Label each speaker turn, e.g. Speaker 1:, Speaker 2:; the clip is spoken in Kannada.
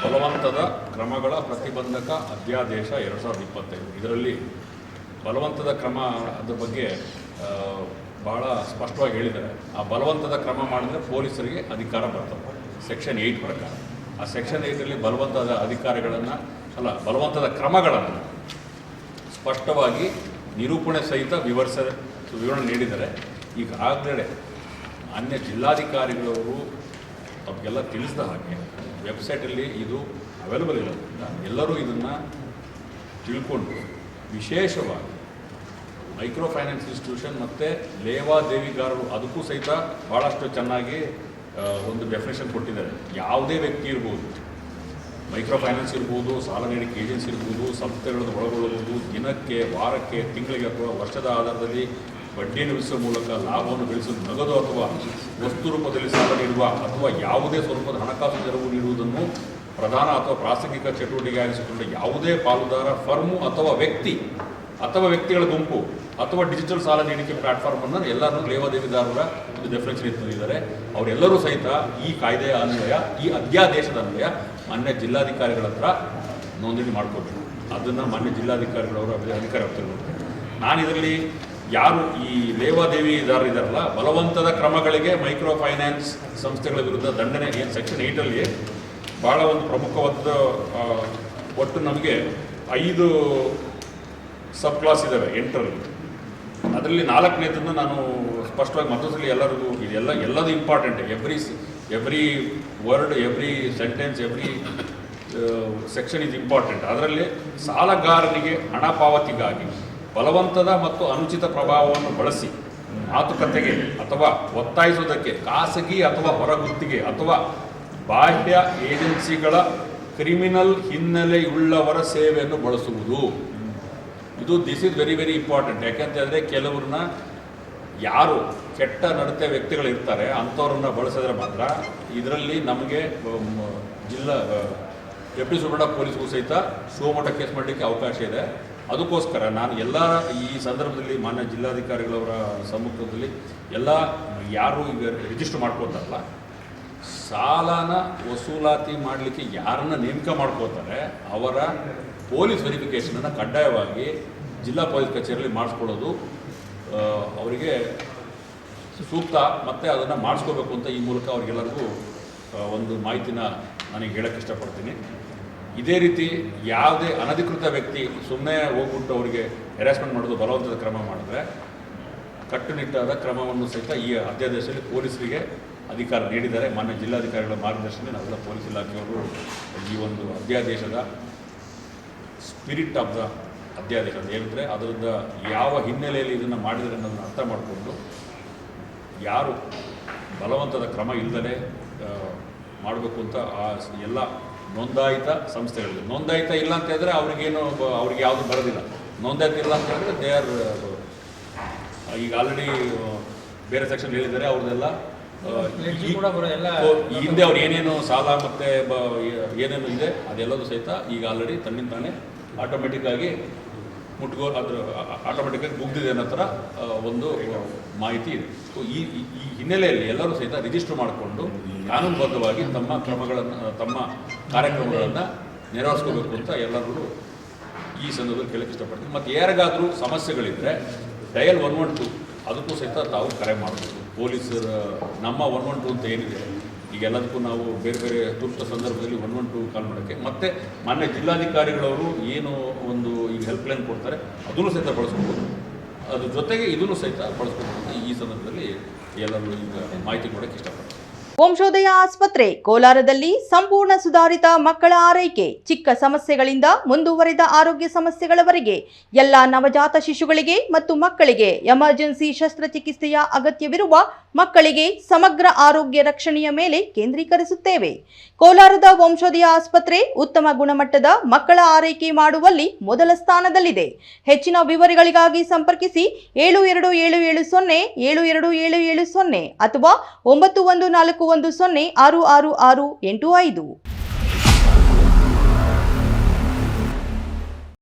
Speaker 1: ಬಲವಂತದ ಕ್ರಮಗಳ ಪ್ರತಿಬಂಧಕ ಅಧ್ಯಾದೇಶ 2025. ಇದರಲ್ಲಿ ಬಲವಂತದ ಕ್ರಮ ಅದ್ರ ಬಗ್ಗೆ ಭಾಳ ಸ್ಪಷ್ಟವಾಗಿ ಹೇಳಿದ್ದಾರೆ. ಆ ಬಲವಂತದ ಕ್ರಮ ಮಾಡಿದ್ರೆ ಪೊಲೀಸರಿಗೆ ಅಧಿಕಾರ ಬರ್ತದೆ ಸೆಕ್ಷನ್ 8 ಪ್ರಕಾರ. ಆ ಸೆಕ್ಷನ್ 8ರಲ್ಲಿ ಬಲವಂತದ ಅಧಿಕಾರಿಗಳನ್ನು ಬಲವಂತದ ಕ್ರಮಗಳನ್ನು ಸ್ಪಷ್ಟವಾಗಿ ನಿರೂಪಣೆ ಸಹಿತ ವಿವರಣೆ ನೀಡಿದ್ದಾರೆ. ಈಗಾಗಲೇ ಅನ್ಯ ಜಿಲ್ಲಾಧಿಕಾರಿಗಳವರು ತಮಗೆಲ್ಲ ತಿಳಿಸಿದ ಹಾಗೆ ವೆಬ್ಸೈಟಲ್ಲಿ ಇದು ಅವೈಲಬಲ್ ಇರೋದ್ರಿಂದ ಎಲ್ಲರೂ ಇದನ್ನು ತಿಳ್ಕೊಂಡು ವಿಶೇಷವಾಗಿ ಮೈಕ್ರೋ ಫೈನಾನ್ಸ್ ಇನ್ಸ್ಟಿಟ್ಯೂಷನ್ ಮತ್ತು ಲೇವಾದೇವಿಗಾರರು ಅದಕ್ಕೂ ಸಹಿತ ಭಾಳಷ್ಟು ಚೆನ್ನಾಗಿ ಒಂದು ಡೆಫಿನೇಷನ್ ಕೊಟ್ಟಿದ್ದಾರೆ. ಯಾವುದೇ ವ್ಯಕ್ತಿ ಇರ್ಬೋದು, ಮೈಕ್ರೋ ಫೈನಾನ್ಸ್ ಇರ್ಬೋದು, ಸಾಲ ನೀಡಿಕೆ ಏಜೆನ್ಸಿ ಇರ್ಬೋದು, ಸಂಸ್ಥೆಗಳನ್ನು ಒಳಗೊಳ್ಳುವುದು, ದಿನಕ್ಕೆ, ವಾರಕ್ಕೆ, ತಿಂಗಳಿಗೆ ಅಥವಾ ವರ್ಷದ ಆಧಾರದಲ್ಲಿ ಬಡ್ಡಿಯನ್ನು ವಿಧಿಸುವ ಮೂಲಕ ಲಾಭವನ್ನು ಗಳಿಸಲು ನಗದು ಅಥವಾ ವಸ್ತು ರೂಪದಲ್ಲಿ ಸಾಲ ನೀಡುವ ಅಥವಾ ಯಾವುದೇ ಸ್ವರೂಪದ ಹಣಕಾಸು ನೆರವು ನೀಡುವುದನ್ನು ಪ್ರಧಾನ ಅಥವಾ ಪ್ರಾಸಂಗಿಕ ಚಟುವಟಿಕೆಯಾಗಿಸಿಕೊಂಡ ಯಾವುದೇ ಪಾಲುದಾರ, ಫರ್ಮು ಅಥವಾ ವ್ಯಕ್ತಿಗಳ ಗುಂಪು ಅಥವಾ ಡಿಜಿಟಲ್ ಸಾಲ ನೀಡಿಕೆ ಪ್ಲಾಟ್ಫಾರ್ಮನ್ನು ಎಲ್ಲರೂ ಲೇವಾದೇವಿದಾರರ ಒಂದು ಡೆಫಿನೇಷನ್ ಇಟ್ಟಿದ್ದಾರೆ. ಅವರೆಲ್ಲರೂ ಸಹಿತ ಈ ಕಾಯ್ದೆಯ ಅನ್ವಯ, ಈ ಅಧ್ಯಾದೇಶದ ಅನ್ವಯ ಮಾನ್ಯ ಜಿಲ್ಲಾಧಿಕಾರಿಗಳ ಹತ್ರ ನೋಂದಣಿ ಮಾಡ್ಕೋಬೇಕು. ಅದನ್ನು ಮಾನ್ಯ ಜಿಲ್ಲಾಧಿಕಾರಿಗಳವರು ಅಧಿಕಾರ ಹೊತ್ತಿರ್ಬೇಕು. ನಾನು ಇದರಲ್ಲಿ ಯಾರು ಈ ಲೇವಾದೇವಿದಾರರು ಇದ್ದಾರಲ್ಲ, ಬಲವಂತದ ಕ್ರಮಗಳಿಗೆ ಮೈಕ್ರೋ ಫೈನಾನ್ಸ್ ಸಂಸ್ಥೆಗಳ ವಿರುದ್ಧ ದಂಡನೆ ಏನು ಸೆಕ್ಷನ್ 8ರಲ್ಲಿ ಭಾಳ ಒಂದು ಪ್ರಮುಖವಾದ ಒಟ್ಟು ನಮಗೆ 5 ಸಬ್ ಕ್ಲಾಸ್ ಇದ್ದಾವೆ 8ರಲ್ಲಿ. ಅದರಲ್ಲಿ 4ನೇದನ್ನು ನಾನು ಸ್ಪಷ್ಟವಾಗಿ ಮತ್ತೊಂದ್ಸಲಿ ಎಲ್ಲರಿಗೂ ಎಲ್ಲದೂ important. Every word, every sentence, every section is important. ಅದರಲ್ಲಿ ಸಾಲಗಾರನಿಗೆ ಹಣ ಪಾವತಿಗಾಗಿ ಬಲವಂತದ ಮತ್ತು ಅನುಚಿತ ಪ್ರಭಾವವನ್ನು ಬಳಸಿ ಮಾತುಕತೆಗೆ ಅಥವಾ ಒತ್ತಾಯಿಸುವುದಕ್ಕೆ ಖಾಸಗಿ ಅಥವಾ ಹೊರಗುತ್ತಿಗೆ ಅಥವಾ ಬಾಹ್ಯ ಏಜೆನ್ಸಿಗಳ ಕ್ರಿಮಿನಲ್ ಹಿನ್ನೆಲೆಯುಳ್ಳವರ ಸೇವೆಯನ್ನು ಬಳಸುವುದು. This is very very important. ಯಾಕೆಂತಂದರೆ ಕೆಲವ್ರನ್ನ ಯಾರು ಕೆಟ್ಟ ನಡತೆ ವ್ಯಕ್ತಿಗಳಿರ್ತಾರೆ ಅಂಥವ್ರನ್ನ ಬಳಸಿದ್ರೆ ಮಾತ್ರ ಇದರಲ್ಲಿ ನಮಗೆ ಡೆಪ್ಯೂಟಿ ಸೂಪರಿಂಟೆಂಡೆಂಟ್ ಪೊಲೀಸ್ಗೂ ಸಹಿತ ಶಿವಮೊಗ್ಗ ಕೇಸ್ ಮಾಡಲಿಕ್ಕೆ ಅವಕಾಶ ಇದೆ. ಅದಕ್ಕೋಸ್ಕರ ನಾನು ಈ ಸಂದರ್ಭದಲ್ಲಿ ಮಾನ್ಯ ಜಿಲ್ಲಾಧಿಕಾರಿಗಳವರ ಸಮ್ಮುಖದಲ್ಲಿ ಯಾರು ಈಗ ರಿಜಿಸ್ಟರ್ ಮಾಡ್ಕೋತಾರಲ್ಲ, ಸಾಲನ ವಸೂಲಾತಿ ಮಾಡಲಿಕ್ಕೆ ಯಾರನ್ನ ನೇಮಕ ಮಾಡ್ಕೋತಾರೆ ಅವರ ಪೊಲೀಸ್ ವೆರಿಫಿಕೇಷನನ್ನು ಕಡ್ಡಾಯವಾಗಿ ಜಿಲ್ಲಾ ಪೊಲೀಸ್ ಕಚೇರಿಯಲ್ಲಿ ಮಾಡಿಸ್ಕೊಳ್ಳೋದು ಅವರಿಗೆ ಸೂಕ್ತ, ಮತ್ತು ಅದನ್ನು ಮಾಡಿಸ್ಕೋಬೇಕು ಅಂತ ಈ ಮೂಲಕ ಅವರಿಗೆಲ್ಲರಿಗೂ ಒಂದು ಮಾಹಿತಿನ ನನಗೆ ಹೇಳೋಕ್ಕೆ ಇಷ್ಟಪಡ್ತೀನಿ. ಇದೇ ರೀತಿ ಯಾವುದೇ ಅನಧಿಕೃತ ವ್ಯಕ್ತಿ ಸುಮ್ಮನೆ ಹೋಗ್ಬಿಟ್ಟು ಅವರಿಗೆ ಹೆರಾಸ್ಮೆಂಟ್ ಮಾಡೋದು, ಬಲವಂತದ ಕ್ರಮ ಮಾಡಿದ್ರೆ ಕಟ್ಟುನಿಟ್ಟಾದ ಕ್ರಮವನ್ನು ಸಹಿತ ಈ ಅಧ್ಯಾದೇಶದಲ್ಲಿ ಪೊಲೀಸರಿಗೆ ಅಧಿಕಾರ ನೀಡಿದ್ದಾರೆ. ಮಾನ್ಯ ಜಿಲ್ಲಾಧಿಕಾರಿಗಳ ಮಾರ್ಗದರ್ಶನ ನಾವೆಲ್ಲ ಪೊಲೀಸ್ ಇಲಾಖೆಯವರು ಈ ಒಂದು ಅಧ್ಯಾದೇಶದ ಸ್ಪಿರಿಟ್ ಆಫ್ ದ ಅಧ್ಯಾದೇಶ ಅಂತ ಹೇಳಿದ್ರೆ ಅದರಿಂದ ಯಾವ ಹಿನ್ನೆಲೆಯಲ್ಲಿ ಇದನ್ನು ಮಾಡಿದರೆ ಅನ್ನೋದನ್ನು ಅರ್ಥ ಮಾಡಿಕೊಂಡು ಯಾರು ಬಲವಂತದ ಕ್ರಮ ಇಲ್ಲದೇ ಮಾಡಬೇಕು ಅಂತ ಆ ಎಲ್ಲ ನೋಂದಾಯಿತ ಸಂಸ್ಥೆಗಳಿದೆ. ನೋಂದಾಯಿತ ಇಲ್ಲ ಅಂತ ಹೇಳಿದ್ರೆ ಅವ್ರಿಗೆ ಯಾವುದು ಬರೋದಿಲ್ಲ. ನೋಂದಾಯಿತ ಇಲ್ಲ ಅಂತ ಹೇಳಿದ್ರೆ ದೇ ಆರ್ ಈಗ ಆಲ್ರೆಡಿ ಬೇರೆ ಸೆಕ್ಷನ್ ಹೇಳಿದ್ದಾರೆ ಅವ್ರದ್ದೆಲ್ಲ ಹಿಂದೆ ಅವ್ರು ಏನೇನು ಸಾಲ ಮತ್ತು ಏನೇನು ಇದೆ ಅದೆಲ್ಲದೂ ಸಹಿತ ಈಗ ಆಲ್ರೆಡಿ ತನ್ನಿಂದಾನೆ ಆಟೋಮೆಟಿಕ್ಕಾಗಿ ಆಟೋಮೆಟಿಕ್ಕಾಗಿ ಮುಗ್ದಿದೆ ಅನ್ನೋ ಥರ ಒಂದು ಮಾಹಿತಿ ಇದೆ. ಸೊ ಈ ಹಿನ್ನೆಲೆಯಲ್ಲಿ ಎಲ್ಲರೂ ಸಹಿತ ರಿಜಿಸ್ಟರ್ ಮಾಡಿಕೊಂಡು ಕಾನೂನುಬದ್ಧವಾಗಿ ತಮ್ಮ ಕಾರ್ಯಕ್ರಮಗಳನ್ನು ನೆರವೇರಿಸ್ಕೋಬೇಕು ಅಂತ ಎಲ್ಲರೂ ಈ ಸಂದರ್ಭದಲ್ಲಿ ಕೇಳಕ್ಕೆ ಇಷ್ಟಪಡ್ತೀನಿ. ಮತ್ತು ಯಾರಿಗಾದರೂ ಸಮಸ್ಯೆಗಳಿದ್ದರೆ ಡಯಲ್ 112 ಅದಕ್ಕೂ ಸಹಿತ ತಾವು ಕರೆ ಮಾಡಬೇಕು. ಪೊಲೀಸರ ನಮ್ಮ 112 ಅಂತ ಏನಿದೆ ಈಗೆಲ್ಲದಕ್ಕೂ ನಾವು ಬೇರೆ ಬೇರೆ ತುರ್ತು ಸಂದರ್ಭದಲ್ಲಿ 112 ಕಾಲ್ ಮಾಡೋಕ್ಕೆ, ಮತ್ತು ಮಾನ್ಯ ಜಿಲ್ಲಾಧಿಕಾರಿಗಳವರು ಏನು ಒಂದು ಈಗ ಹೆಲ್ಪ್ಲೈನ್ ಕೊಡ್ತಾರೆ ಅದನ್ನು ಸಹಿತ ಬಳಸ್ಕೋಬೋದು. ಅದ್ರ ಜೊತೆಗೆ ಇದನ್ನು ಸಹಿತ ಬಳಸ್ಕೋಬೋದು ಅಂತ ಈ ಸಂದರ್ಭದಲ್ಲಿ ಎಲ್ಲರೂ ಈಗ ಮಾಹಿತಿ ಕೊಡೋಕ್ಕೆ ಇಷ್ಟಪಡ್ತಾರೆ.
Speaker 2: ವಂಶೋದಯ ಆಸ್ಪತ್ರೆ ಕೋಲಾರದಲ್ಲಿ ಸಂಪೂರ್ಣ ಸುಧಾರಿತ ಮಕ್ಕಳ ಆರೈಕೆ, ಚಿಕ್ಕ ಸಮಸ್ಯೆಗಳಿಂದ ಮುಂದುವರೆದ ಆರೋಗ್ಯ ಸಮಸ್ಯೆಗಳವರೆಗೆ ಎಲ್ಲ ನವಜಾತ ಶಿಶುಗಳಿಗೆ ಮತ್ತು ಮಕ್ಕಳಿಗೆ ಎಮರ್ಜೆನ್ಸಿ ಶಸ್ತ್ರಚಿಕಿತ್ಸೆಯ ಅಗತ್ಯವಿರುವ ಮಕ್ಕಳಿಗೆ ಸಮಗ್ರ ಆರೋಗ್ಯ ರಕ್ಷಣೆಯ ಮೇಲೆ ಕೇಂದ್ರೀಕರಿಸುತ್ತೇವೆ. ಕೋಲಾರದ ವಂಶೋದಯ ಆಸ್ಪತ್ರೆ ಉತ್ತಮ ಗುಣಮಟ್ಟದ ಮಕ್ಕಳ ಆರೈಕೆ ಮಾಡುವಲ್ಲಿ ಮೊದಲ ಸ್ಥಾನದಲ್ಲಿದೆ. ಹೆಚ್ಚಿನ ವಿವರಗಳಿಗಾಗಿ ಸಂಪರ್ಕಿಸಿ 7277072770 ಅಥವಾ 9141066685.